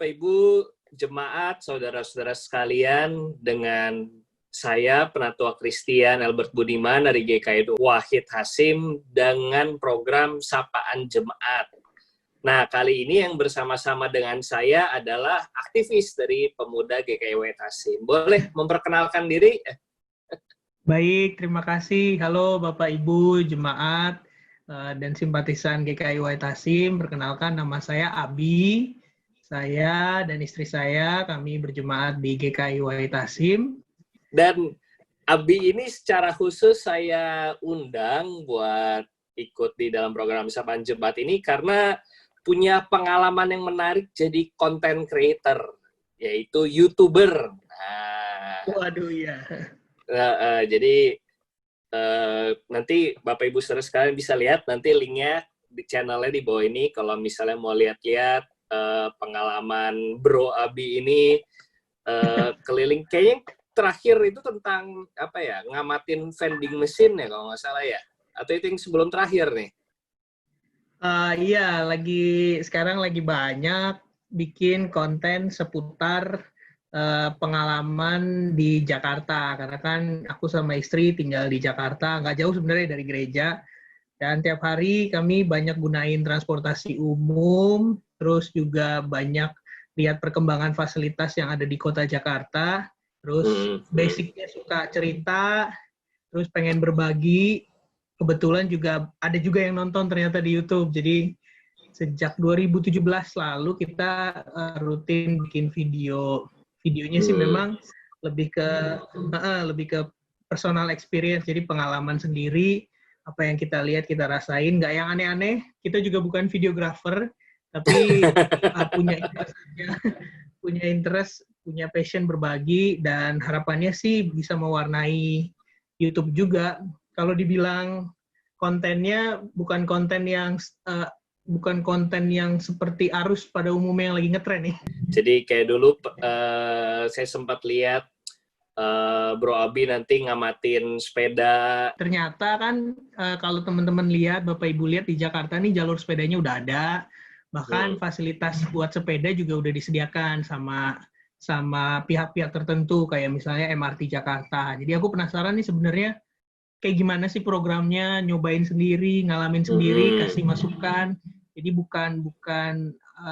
Bapak Ibu, jemaat, saudara-saudara sekalian, dengan saya, Penatua Kristian Albert Budiman dari GKI Wahid Hasim dengan program Sapaan Jemaat. Nah, kali ini yang bersama-sama dengan saya adalah aktivis dari Pemuda GKI Wahid Hasim. Boleh memperkenalkan diri? Baik, terima kasih. Halo Bapak Ibu, jemaat, dan simpatisan GKI Wahid Hasim. Perkenalkan, nama saya Abi. Saya dan istri saya, kami berjemaat di GKI Wahid Hasim. Dan Abi ini secara khusus saya undang buat ikut di dalam program Sapaan Jemaat ini karena punya pengalaman yang menarik jadi content creator, yaitu YouTuber. Nah, Waduh, ya. jadi nanti Bapak Ibu saudara sekalian bisa lihat nanti linknya di channelnya di bawah ini kalau misalnya mau lihat-lihat pengalaman Bro Abi ini keliling. Kayaknya terakhir itu tentang apa ya, ngamatin vending machine ya kalau nggak salah ya, atau itu yang sebelum terakhir nih? Iya, sekarang lagi banyak bikin konten seputar pengalaman di Jakarta, karena kan aku sama istri tinggal di Jakarta, nggak jauh sebenarnya dari gereja. Dan tiap hari kami banyak gunain transportasi umum, terus juga banyak lihat perkembangan fasilitas yang ada di kota Jakarta, terus basicnya suka cerita, terus pengen berbagi. Kebetulan juga ada juga yang nonton ternyata di YouTube. Jadi sejak 2017 lalu kita rutin bikin video. Videonya sih memang lebih ke personal experience, jadi pengalaman sendiri, apa yang kita lihat, kita rasain, nggak yang aneh-aneh. Kita juga bukan videographer, tapi punya interest, punya passion berbagi, dan harapannya sih bisa mewarnai YouTube juga. Kalau dibilang kontennya bukan konten yang seperti arus pada umumnya yang lagi ngetren nih. Jadi kayak dulu saya sempat lihat Bro Abi nanti ngamatin sepeda. Ternyata kan kalau teman-teman lihat, Bapak Ibu lihat di Jakarta nih jalur sepedanya udah ada. Bahkan fasilitas buat sepeda juga udah disediakan sama pihak-pihak tertentu kayak misalnya MRT Jakarta. Jadi aku penasaran nih sebenarnya kayak gimana sih programnya, nyobain sendiri, ngalamin sendiri, kasih masukan. Jadi bukan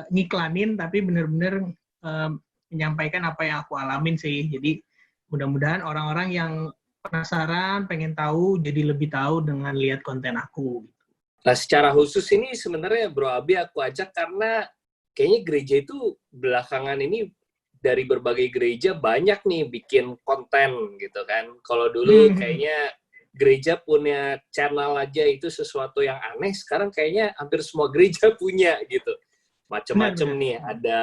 ngiklanin, tapi benar-benar menyampaikan apa yang aku alamin sih. Jadi mudah-mudahan orang-orang yang penasaran, pengen tahu, jadi lebih tahu dengan lihat konten aku. Nah, secara khusus ini sebenarnya Bro Abi aku ajak karena kayaknya gereja itu belakangan ini dari berbagai gereja banyak nih bikin konten gitu kan. Kalau dulu kayaknya gereja punya channel aja itu sesuatu yang aneh, sekarang kayaknya hampir semua gereja punya gitu. Macem-macem nih, ada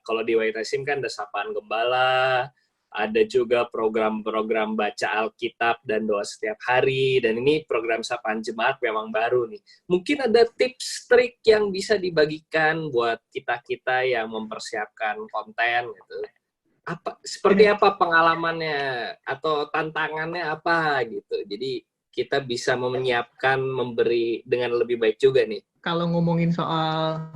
kalau di Wahid Hasim kan ada Sapaan Gembala, ada juga program-program baca Alkitab dan doa setiap hari, dan ini program Sapaan Jemaat memang baru nih. Mungkin ada tips trik yang bisa dibagikan buat kita-kita yang mempersiapkan konten gitu. Seperti apa pengalamannya atau tantangannya apa gitu. Jadi kita bisa menyiapkan, memberi dengan lebih baik juga nih. Kalau ngomongin soal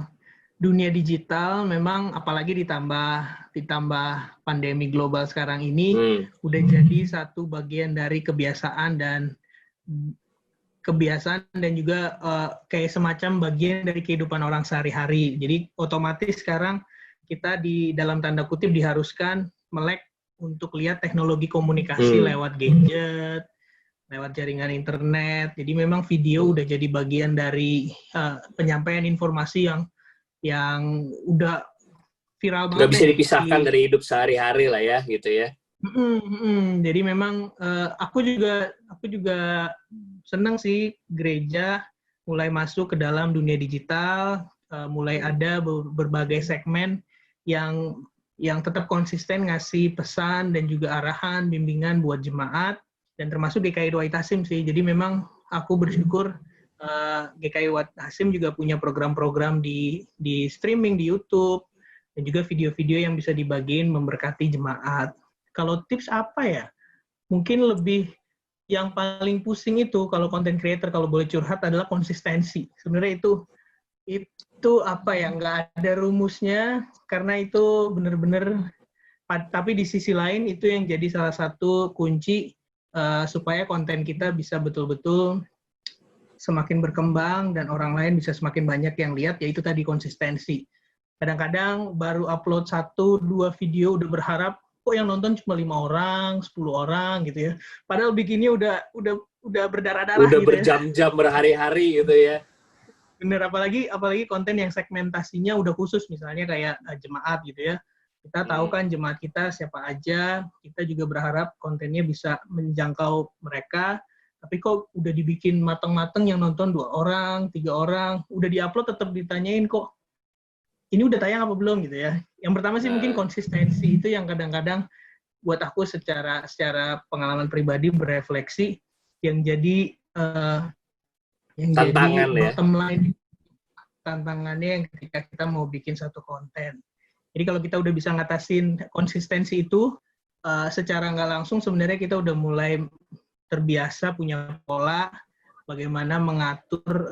dunia digital, memang apalagi ditambah pandemi global sekarang ini, udah jadi satu bagian dari kebiasaan dan juga kayak semacam bagian dari kehidupan orang sehari-hari. Jadi otomatis sekarang kita di dalam tanda kutip diharuskan melek untuk lihat teknologi komunikasi lewat gadget, lewat jaringan internet. Jadi memang video udah jadi bagian dari penyampaian informasi yang udah viral banget. Nggak bisa dipisahkan dari hidup sehari-hari lah ya, gitu ya. Jadi memang aku juga senang sih gereja mulai masuk ke dalam dunia digital, mulai ada berbagai segmen yang tetap konsisten ngasih pesan dan juga arahan, bimbingan buat jemaat, dan termasuk GKI Wahid Hasim sih. Jadi memang aku bersyukur GKI Wahid Hasim juga punya program-program di streaming di YouTube, dan juga video-video yang bisa dibagiin memberkati jemaat. Kalau tips apa ya? Mungkin lebih yang paling pusing itu kalau content creator, kalau boleh curhat, adalah konsistensi. Sebenarnya Itu apa ya, nggak ada rumusnya, karena itu benar-benar, tapi di sisi lain itu yang jadi salah satu kunci supaya konten kita bisa betul-betul semakin berkembang dan orang lain bisa semakin banyak yang lihat, yaitu tadi konsistensi. Kadang-kadang baru upload 1-2 video udah berharap kok yang nonton cuma 5 orang, 10 orang gitu ya. Padahal bikinnya udah berdarah-darah Udah gitu ya. berjam-jam, berhari-hari gitu ya. Bener, apalagi konten yang segmentasinya udah khusus, misalnya kayak jemaat gitu ya. Kita tahu kan jemaat kita siapa aja, kita juga berharap kontennya bisa menjangkau mereka, tapi kok udah dibikin mateng-mateng yang nonton 2 orang, 3 orang, udah diupload tetap ditanyain kok ini udah tayang apa belum gitu ya. Yang pertama sih mungkin konsistensi itu yang kadang-kadang buat aku secara pengalaman pribadi berefleksi yang jadi Tantangan ya. bottom line tantangannya yang ketika kita mau bikin satu konten. Jadi kalau kita udah bisa ngatasin konsistensi itu, secara nggak langsung sebenarnya kita udah mulai terbiasa punya pola bagaimana mengatur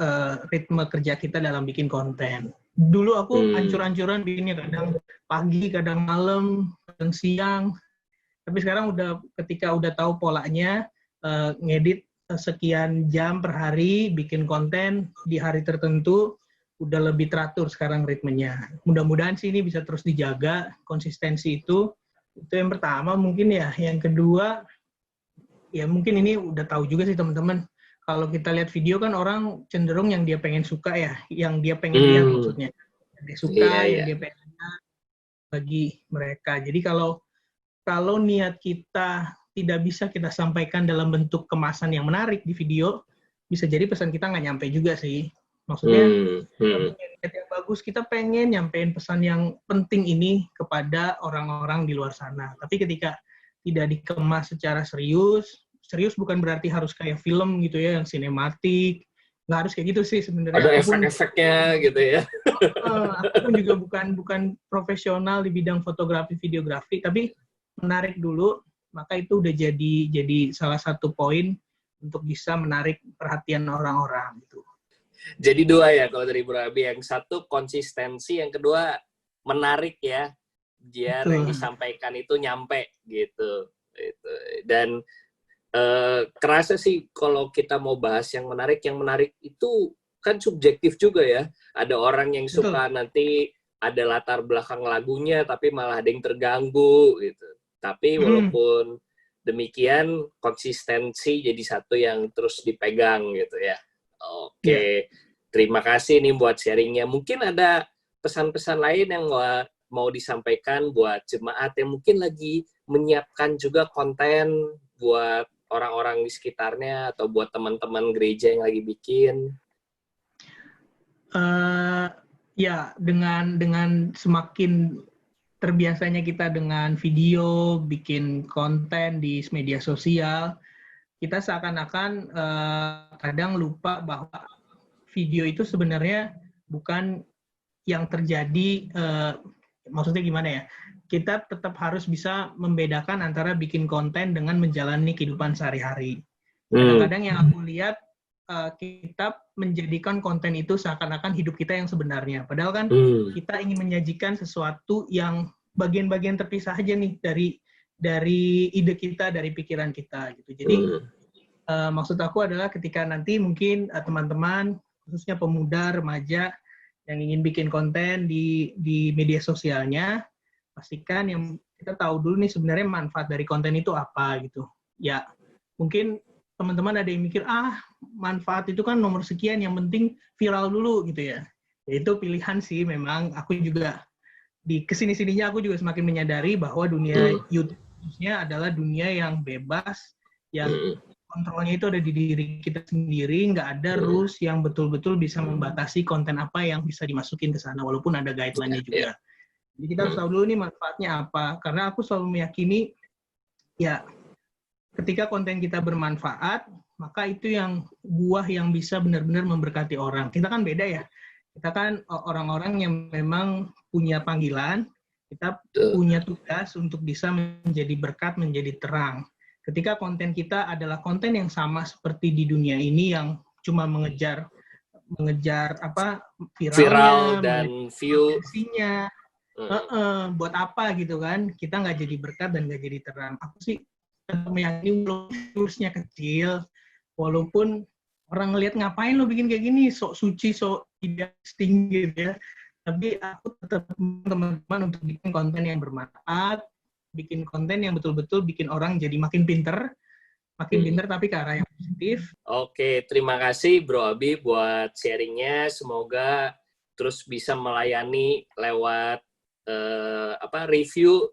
ritme kerja kita dalam bikin konten. Dulu aku ancur-ancuran bikinnya kadang pagi, kadang malam, kadang siang. Tapi sekarang ketika udah tahu polanya, ngedit sekian jam per hari, bikin konten di hari tertentu, udah lebih teratur sekarang ritmenya. Mudah-mudahan sih ini bisa terus dijaga, konsistensi itu. Itu yang pertama mungkin ya. Yang kedua, ya mungkin ini udah tahu juga sih teman-teman. Kalau kita lihat video kan orang cenderung yang dia pengen suka ya, yang dia pengen lihat maksudnya. Yang dia suka, yang dia pengen lihat bagi mereka. Jadi kalau niat kita tidak bisa kita sampaikan dalam bentuk kemasan yang menarik di video, bisa jadi pesan kita nggak nyampe juga sih. Maksudnya, niat yang bagus, kita pengen nyampein pesan yang penting ini kepada orang-orang di luar sana. Tapi ketika tidak dikemas secara serius bukan berarti harus kayak film gitu ya, yang sinematik. Nggak harus kayak gitu sih sebenarnya. Ada efek-efeknya gitu ya. Aku pun juga bukan profesional di bidang fotografi, videografi, tapi menarik dulu, maka itu udah jadi salah satu poin untuk bisa menarik perhatian orang-orang gitu. Jadi 2 ya kalau dari Bro Abi, yang satu konsistensi, yang kedua menarik ya, biar yang disampaikan itu nyampe gitu. Dan kerasa sih kalau kita mau bahas yang menarik itu kan subjektif juga ya. Ada orang yang suka nanti ada latar belakang lagunya tapi malah ada yang terganggu gitu. Tapi walaupun demikian, konsistensi jadi satu yang terus dipegang gitu ya. Oke. Terima kasih nih buat sharingnya. Mungkin ada pesan-pesan lain yang mau disampaikan buat jemaat yang mungkin lagi menyiapkan juga konten buat orang-orang di sekitarnya atau buat teman-teman gereja yang lagi bikin? Ya, dengan semakin terbiasanya kita dengan video, bikin konten di media sosial, kita seakan-akan kadang lupa bahwa video itu sebenarnya bukan yang terjadi, maksudnya gimana ya, kita tetap harus bisa membedakan antara bikin konten dengan menjalani kehidupan sehari-hari. Kadang-kadang yang aku lihat, kita menjadikan konten itu seakan-akan hidup kita yang sebenarnya. Padahal kan kita ingin menyajikan sesuatu yang bagian-bagian terpisah aja nih dari ide kita, dari pikiran kita gitu. Jadi maksud aku adalah ketika nanti mungkin teman-teman, khususnya pemuda, remaja yang ingin bikin konten di media sosialnya, pastikan yang kita tahu dulu nih sebenarnya manfaat dari konten itu apa gitu. Ya, mungkin teman-teman ada yang mikir, manfaat itu kan nomor sekian, yang penting viral dulu gitu ya. Ya itu pilihan sih memang. Aku juga di kesini-sininya aku juga semakin menyadari bahwa dunia YouTube-nya adalah dunia yang bebas, yang kontrolnya itu ada di diri kita sendiri, nggak ada rules yang betul-betul bisa membatasi konten apa yang bisa dimasukin ke sana, walaupun ada guideline-nya juga. Jadi kita harus tahu dulu nih manfaatnya apa, karena aku selalu meyakini, ya ketika konten kita bermanfaat, maka itu yang buah yang bisa benar-benar memberkati orang. Kita kan beda ya, kita kan orang-orang yang memang punya panggilan, kita punya tugas untuk bisa menjadi berkat, menjadi terang. Ketika konten kita adalah konten yang sama seperti di dunia ini yang cuma mengejar mengejar apa viral viralnya, dan mengejar view. potensinya. Buat apa gitu kan? Kita nggak jadi berkat dan nggak jadi terang. Aku sih tetap meyakini walaupun viewersnya kecil, walaupun orang ngelihat ngapain lo bikin kayak gini, sok suci, sok tidak tinggi gitu ya. Tapi aku tetap teman-teman untuk bikin konten yang bermanfaat, bikin konten yang betul-betul bikin orang jadi makin pinter tapi ke arah yang positif. Oke, terima kasih Bro Abi buat sharingnya. Semoga terus bisa melayani lewat review,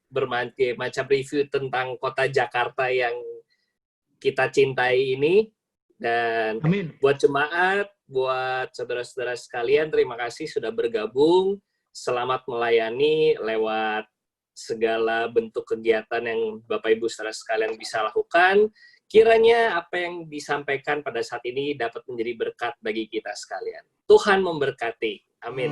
berbagai macam review tentang kota Jakarta yang kita cintai ini. Dan Amin. buat jemaat, buat saudara-saudara sekalian, terima kasih sudah bergabung. Selamat melayani lewat segala bentuk kegiatan yang Bapak Ibu saudara sekalian bisa lakukan. Kiranya apa yang disampaikan pada saat ini dapat menjadi berkat bagi kita sekalian. Tuhan memberkati. Amin.